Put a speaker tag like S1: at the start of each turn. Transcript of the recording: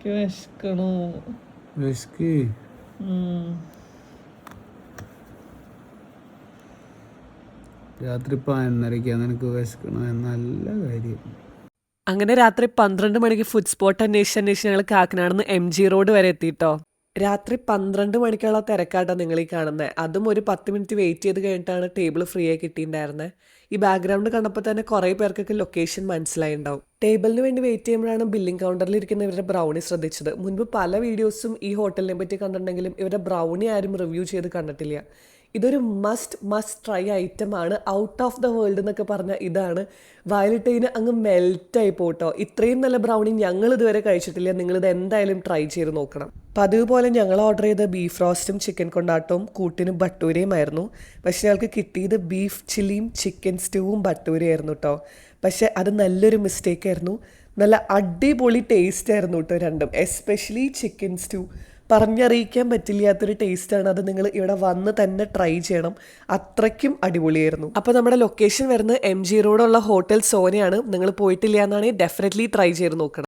S1: വിശക്കണു.
S2: Whisky രാത്രി 11:30 നിനക്ക് വിശക്കണോ? നല്ല കാര്യം.
S3: അങ്ങനെ രാത്രി 12 മണിക്ക് ഫുഡ് സ്പോട്ട് അന്വേഷിച്ച് ഞങ്ങൾ കാക്കനാട് നിന്ന് MG റോഡ് വരെ എത്തിയിട്ടോ. രാത്രി 12 മണിക്കുള്ള തിരക്കാട്ടോ നിങ്ങൾ ഈ കാണുന്നത്. അതും ഒരു 10 മിനിറ്റ് വെയിറ്റ് ചെയ്ത് കഴിഞ്ഞിട്ടാണ് ടേബിൾ ഫ്രീ ആയി കിട്ടിയിട്ടുണ്ടായിരുന്നത്. ഈ ബാക്ക്ഗ്രൗണ്ട് കണ്ടപ്പോൾ തന്നെ കുറേ പേർക്കൊക്കെ ലൊക്കേഷൻ മനസ്സിലായിണ്ടാവും. ടേബിളിന് വേണ്ടി വെയിറ്റ് ചെയ്യുമ്പോഴാണ് ബില്ലിംഗ് കൗണ്ടറിൽ ഇരിക്കുന്ന ഇവരുടെ ബ്രൗണി ശ്രദ്ധിച്ചത്. മുൻപ് പല വീഡിയോസും ഈ ഹോട്ടലിനെ പറ്റി കണ്ടിട്ടുണ്ടെങ്കിലും ഇവരുടെ ബ്രൗണി ആരും റിവ്യൂ ചെയ്ത് കണ്ടിട്ടില്ല. ഇതൊരു മസ്റ്റ് ട്രൈ ഐറ്റം ആണ്. ഔട്ട് ഓഫ് ദ വേൾഡ് എന്നൊക്കെ പറഞ്ഞാൽ ഇതാണ്. വയലിട്ടതിന് അങ്ങ് മെൽറ്റായി പോട്ടോ. ഇത്രയും നല്ല ബ്രൗണി ഞങ്ങൾ ഇതുവരെ കഴിച്ചിട്ടില്ല. നിങ്ങളിത് എന്തായാലും ട്രൈ ചെയ്ത് നോക്കണം. പതിവ് പോലെ ഞങ്ങൾ ഓർഡർ ചെയ്ത ബീഫ് റോസ്റ്റും ചിക്കൻ കൊണ്ടാട്ടവും കൂട്ടിന് ബട്ടൂരയും ആയിരുന്നു. പക്ഷേ ഞങ്ങൾക്ക് കിട്ടിയത് ബീഫ് ചില്ലിയും ചിക്കൻ സ്റ്റൂവും ബട്ടൂരയായിരുന്നു കേട്ടോ. പക്ഷേ അത് നല്ലൊരു മിസ്റ്റേക്ക് ആയിരുന്നു. നല്ല അടിപൊളി ടേസ്റ്റ് ആയിരുന്നു കേട്ടോ രണ്ടും. എസ്പെഷ്യലി ചിക്കൻ സ്റ്റൂ പറഞ്ഞറിയിക്കാൻ പറ്റില്ലാത്തൊരു ടേസ്റ്റാണ്. അത് നിങ്ങൾ ഇവിടെ വന്ന് തന്നെ ട്രൈ ചെയ്യണം. അത്രയ്ക്കും അടിപൊളിയായിരുന്നു. അപ്പോൾ നമ്മുടെ ലൊക്കേഷൻ വരുന്നത് MG റോഡുള്ള ഹോട്ടൽ സോനയാണ്. നിങ്ങൾ പോയിട്ടില്ല എന്നാണെങ്കിൽ ഡെഫിനറ്റ്ലി ട്രൈ ചെയ്ത് നോക്കണം.